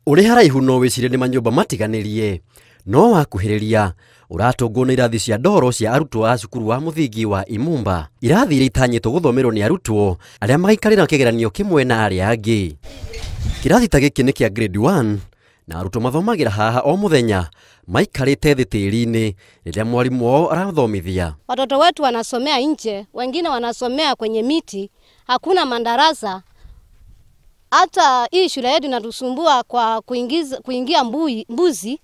Uri haraihu no wicire ni manyumba matiganirie no wakuhiriria uratongwo ni irathi cia ndoro cia arutwo a cukuru wa muthingi wa Imumba. Irathi iria itanyitwo guthomerwo ni arutwo aria magaikarira kigeranio kimwe na aria angi. Kirathi ta giki ni kia grade 1 na arutwo mathomagira haha o muthenya maikarite thi tiri-ini riria mwalimu wao arathomithia. Watoto wetu wanasomea nje, wengine wanasomea kwenye miti, hakuna madarasa. Hata hii shule yetu inatusumbua kwa kuingia mbuzi.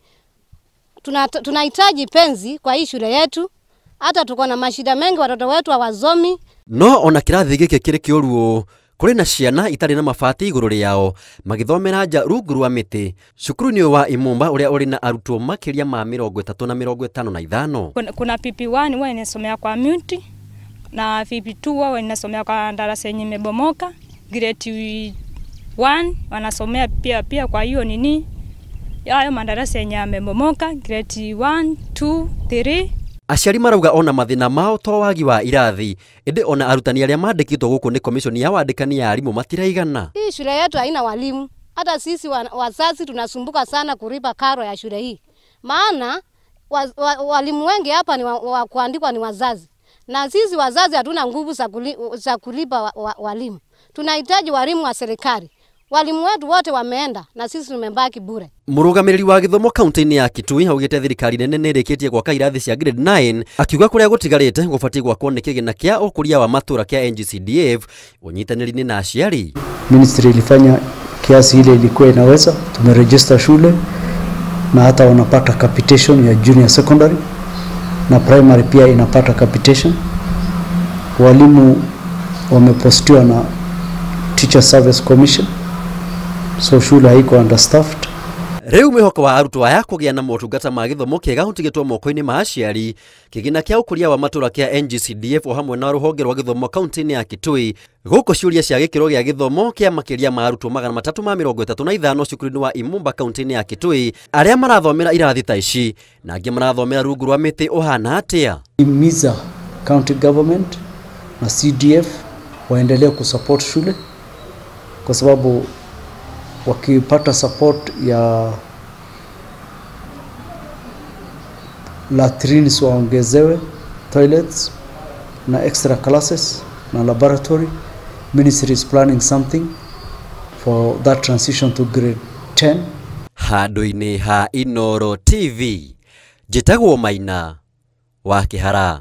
Tunahitaji penzi kwa hii shule yetu. Hata tuko na mashida mengi, watoto wetu hawasomi. No ona kirathi giki kiri kiuru kuri na ciana itari na mabati iguru riao magithomera nja rungu rwa miti. Cukuru-ini wa Imumba uria uri na arutwo makiria ma 30 na 55. Kuna PP1 wao inasomea kwa miti na PP2 wao inasomea kwa darasa yenye imebomoka. Grade 1 wanasomea pia kwa hiyo nini hayo madarasa yenye yamebomoka. Grade 1 2 3. Aciari marauga ona mathina mao to wagi wa irathi indi ona arutani aria mandikitwo guku ni commission ya wandikani ya arimu matiraigana. Hii shule yetu haina walimu. Hata sisi wazazi tunasumbuka sana kulipa karo ya shule hii. Maana walimu wengi hapa ni wa kuandikwa ni wazazi. Na sisi wazazi hatuna nguvu za kulipa walimu. Tunahitaji walimu wa serikali. Walimu wetu wote wameenda na sisi tumebaki bure. Murugamiriri wa githomo kaunti-ini ya Kitui augite thirikari nene nirikitie gwaka irathi cia grade 9 akiuga kuria gutigarite gubati gwakwo ni kigina kia ukuria wa matura kia NGCDF unyitaniri-ini na aciari. Ministry ilifanya kiasi ile ilikuwa inaweza, tumeregister shule na hata wanapata capitation ya junior secondary na primary pia inapata capitation. Walimu wamepostiwa na Teacher Service Commission. So shule haiko understaffed. Riu mihoko wa arutwo aya kugia na motungata ma githomo kiega hutigitwo moko-ini ma aciari. Kigina kia ukuria wa matura kia NGCDF o hamwe na ruhonge rwa githomo kaunti-ini ya Kitui guko ciuria cia gikiro gia githomo kia makiria ma arutwo 335 cukuru-ini wa Imumba kaunti-ini ya Kitui aria marathomera irathi ta ici na angi marathomera rungu rwa miti uhana atia. Imiza county government na CDF waendelee kusupport shule kwa sababu wakipata support ya latrines waongezewe, toilets na extra classes na laboratory. Ministry is planning something for that transition to grade 10. Handu-ini ha Inooro TV, Njitagwo Maina wa Kihara.